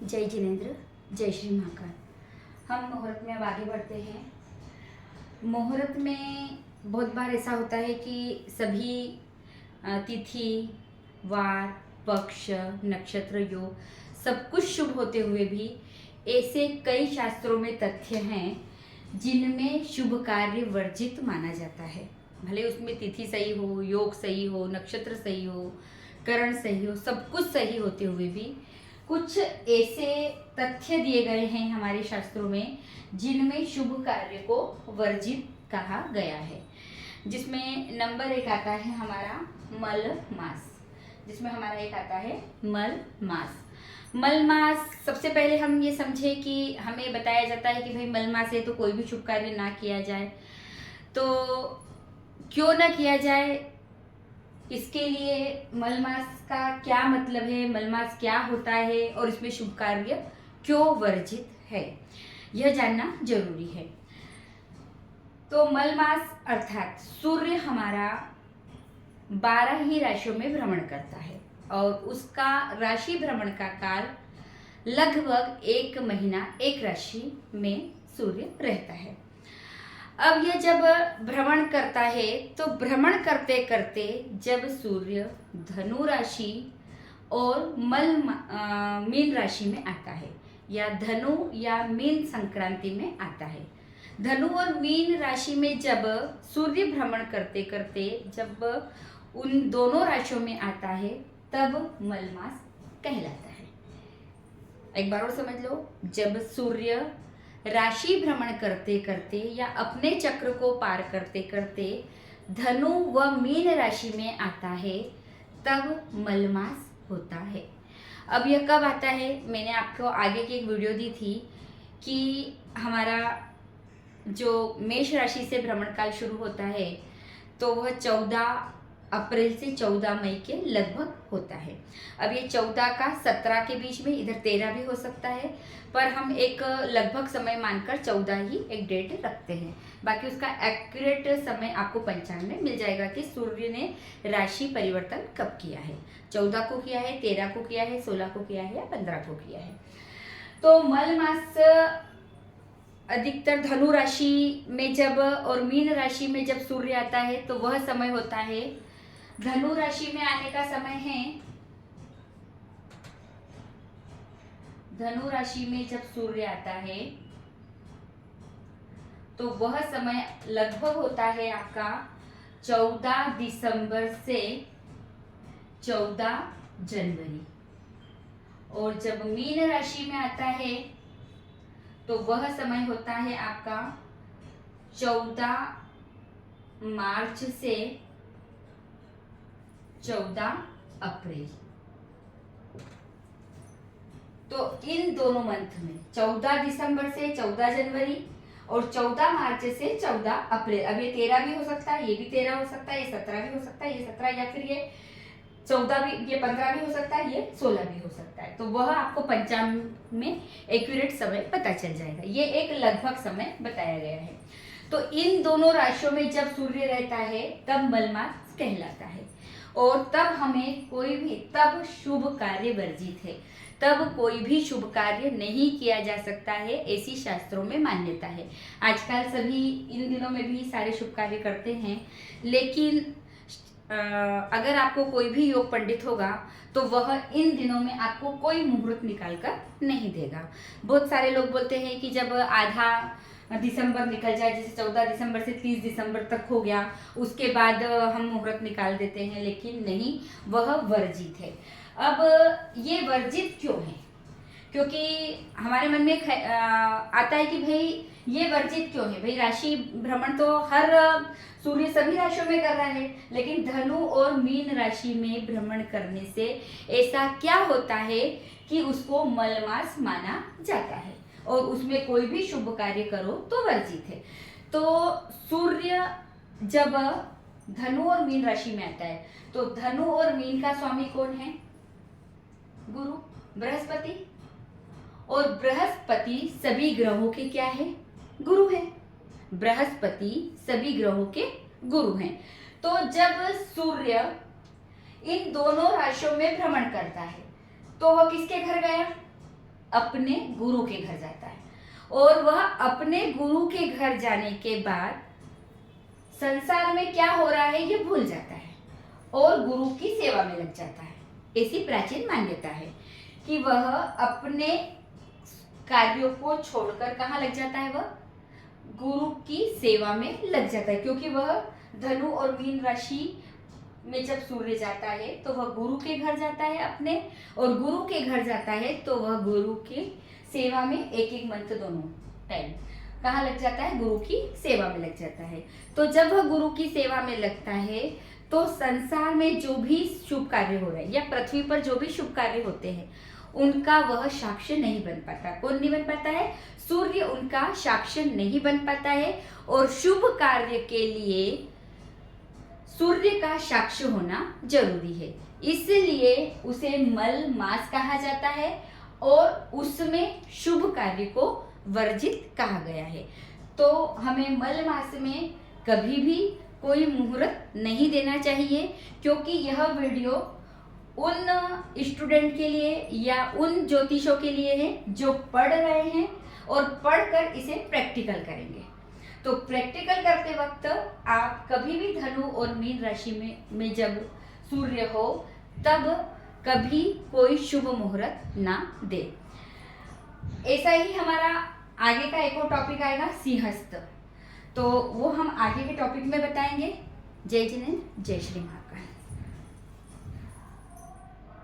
जय जिनेंद्र, जय श्री महाकाल। हम मुहूर्त में अब आगे बढ़ते हैं। मुहूर्त में बहुत बार ऐसा होता है कि सभी तिथि, वार, पक्ष, नक्षत्र, योग सब कुछ शुभ होते हुए भी ऐसे कई शास्त्रों में तथ्य हैं जिनमें शुभ कार्य वर्जित माना जाता है। भले उसमें तिथि सही हो, योग सही हो, नक्षत्र सही हो, करण सही हो, सब कुछ सही होते हुए भी कुछ ऐसे तथ्य दिए गए हैं हमारे शास्त्रों में जिनमें शुभ कार्य को वर्जित कहा गया है। जिसमें नंबर 1 आता है हमारा मल मास, जिसमें हमारा एक आता है मल मास। मल मास सबसे पहले हम ये समझे कि हमें बताया जाता है कि भाई मल मास है तो कोई भी शुभ कार्य ना किया जाए। तो क्यों ना किया जाए, इसके लिए मल मास का क्या मतलब है, मल मास क्या होता है और इसमें शुभ कार्य क्यों वर्जित है, यह जानना जरूरी है। तो मल मास अर्थात सूर्य हमारा 12 ही राशियों में भ्रमण करता है और उसका राशि भ्रमण का काल लगभग 1 महीना एक राशि में सूर्य रहता है। अब यह जब भ्रमण करता है तो भ्रमण करते करते जब सूर्य धनु राशि और मीन राशि में आता है या धनु या मीन संक्रांति में आता है, धनु और मीन राशि में जब सूर्य भ्रमण करते करते जब उन दोनों राशियों में आता है तब मल मास कहलाता है। एक बार और समझ लो, जब सूर्य राशि भ्रमण करते करते या अपने चक्र को पार करते करते धनु व मीन राशि में आता है तब मल मास होता है। अब यह कब आता है, मैंने आपको आगे की एक वीडियो दी थी कि हमारा जो मेष राशि से भ्रमण काल शुरू होता है तो वह 14 अप्रैल से 14 मई के लगभग होता है। अब ये 14 का 17 के बीच में, इधर 13 भी हो सकता है, पर हम एक लगभग समय मानकर 14 ही एक डेट रखते हैं। बाकी उसका एक्यूरेट समय आपको पंचांग में मिल जाएगा कि सूर्य ने राशि परिवर्तन कब किया है। 14 को किया है, 13 को किया है, 16 को किया है या 15 को किया है। तो मल मास अधिकतर धनु राशि में जब और मीन राशि में जब सूर्य आता है तो वह समय होता है, धनु राशि में आने का समय है, धनु राशि में जब सूर्य आता है तो वह समय लगभग होता है आपका 14 दिसंबर से 14 जनवरी। और जब मीन राशि में आता है तो वह समय होता है आपका 14 मार्च से 14 अप्रैल। तो इन दोनों मंथ में 14 दिसंबर से 14 जनवरी और 14 मार्च से 14 अप्रैल। अब ये 13 भी हो सकता है, ये भी 13 हो सकता है, ये 17 भी हो सकता है, ये 17 या फिर ये 14 भी, ये 15 भी हो सकता है, ये 16 भी हो सकता है। तो वह आपको पंचांग में एक्यूरेट समय पता चल जाएगा। ये एक लगभग समय बताया गया है। तो इन दोनों राशियों में जब सूर्य रहता है तब मल मास कहलाता है और तब हमें कोई भी, तब शुभ कार्य वर्जित है, तब कोई भी शुभ कार्य नहीं किया जा सकता है, ऐसी शास्त्रों में मान्यता है। आजकल सभी इन दिनों में भी सारे शुभ कार्य करते हैं, लेकिन अगर आपको कोई भी योग पंडित होगा तो वह इन दिनों में आपको कोई मुहूर्त निकाल कर नहीं देगा। बहुत सारे लोग बोलते हैं कि जब आधा दिसंबर निकल जाए, जैसे 14 दिसंबर से 30 दिसंबर तक हो गया, उसके बाद हम मुहूर्त निकाल देते हैं, लेकिन नहीं, वह वर्जित है। अब ये वर्जित क्यों है? क्योंकि हमारे मन में आता है कि भाई ये वर्जित क्यों है, भाई राशि भ्रमण तो हर सूर्य सभी राशियों में कर रहा है, लेकिन धनु और मीन राशि में भ्रमण करने से ऐसा क्या होता है कि उसको मल मास माना जाता है और उसमें कोई भी शुभ कार्य करो तो वर्जित है। तो सूर्य जब धनु और मीन राशि में आता है तो धनु और मीन का स्वामी कौन है? गुरु, बृहस्पति। और बृहस्पति सभी ग्रहों के क्या है? गुरु है। बृहस्पति सभी ग्रहों के गुरु हैं। तो जब सूर्य इन दोनों राशियों में भ्रमण करता है तो वह किसके घर गया? अपने गुरु के घर जाता है और वह अपने गुरु के घर जाने के बाद संसार में क्या हो रहा है ये भूल जाता है और गुरु की सेवा में लग जाता है। ऐसी प्राचीन मान्यता है कि वह अपने कार्यों को छोड़कर कहाँ लग जाता है, वह गुरु की सेवा में लग जाता है, क्योंकि वह धनु और मीन राशि में जब सूर्य जाता है तो वह गुरु के घर जाता है अपने, और गुरु के घर जाता है तो वह गुरु की सेवा में एक एक मंथ दोनों टाइम कहाँ लग जाता है, गुरु की सेवा में लग जाता है। तो जब वह गुरु की सेवा में लगता है तो संसार में जो भी शुभ कार्य हो रहे हैं या पृथ्वी पर जो भी शुभ कार्य होते हैं उनका वह साक्ष्य नहीं बन पाता। कौन नहीं बन पाता है? सूर्य उनका साक्ष्य नहीं बन पाता है। और शुभ कार्य के लिए सूर्य का साक्ष्य होना जरूरी है, इसलिए उसे मल मास कहा जाता है और उसमें शुभ कार्य को वर्जित कहा गया है। तो हमें मल मास में कभी भी कोई मुहूर्त नहीं देना चाहिए, क्योंकि यह वीडियो उन स्टूडेंट के लिए या उन ज्योतिषों के लिए है जो पढ़ रहे हैं और पढ़कर इसे प्रैक्टिकल करेंगे। तो प्रैक्टिकल करते वक्त आप कभी भी धनु और मीन राशि में जब सूर्य हो तब कभी कोई शुभ मुहूर्त ना दे। ऐसा ही हमारा आगे का एक और टॉपिक आएगा सिंहस्थ, तो वो हम आगे के टॉपिक में बताएंगे। जय जिनेन्द्र, जय श्री महाकाल।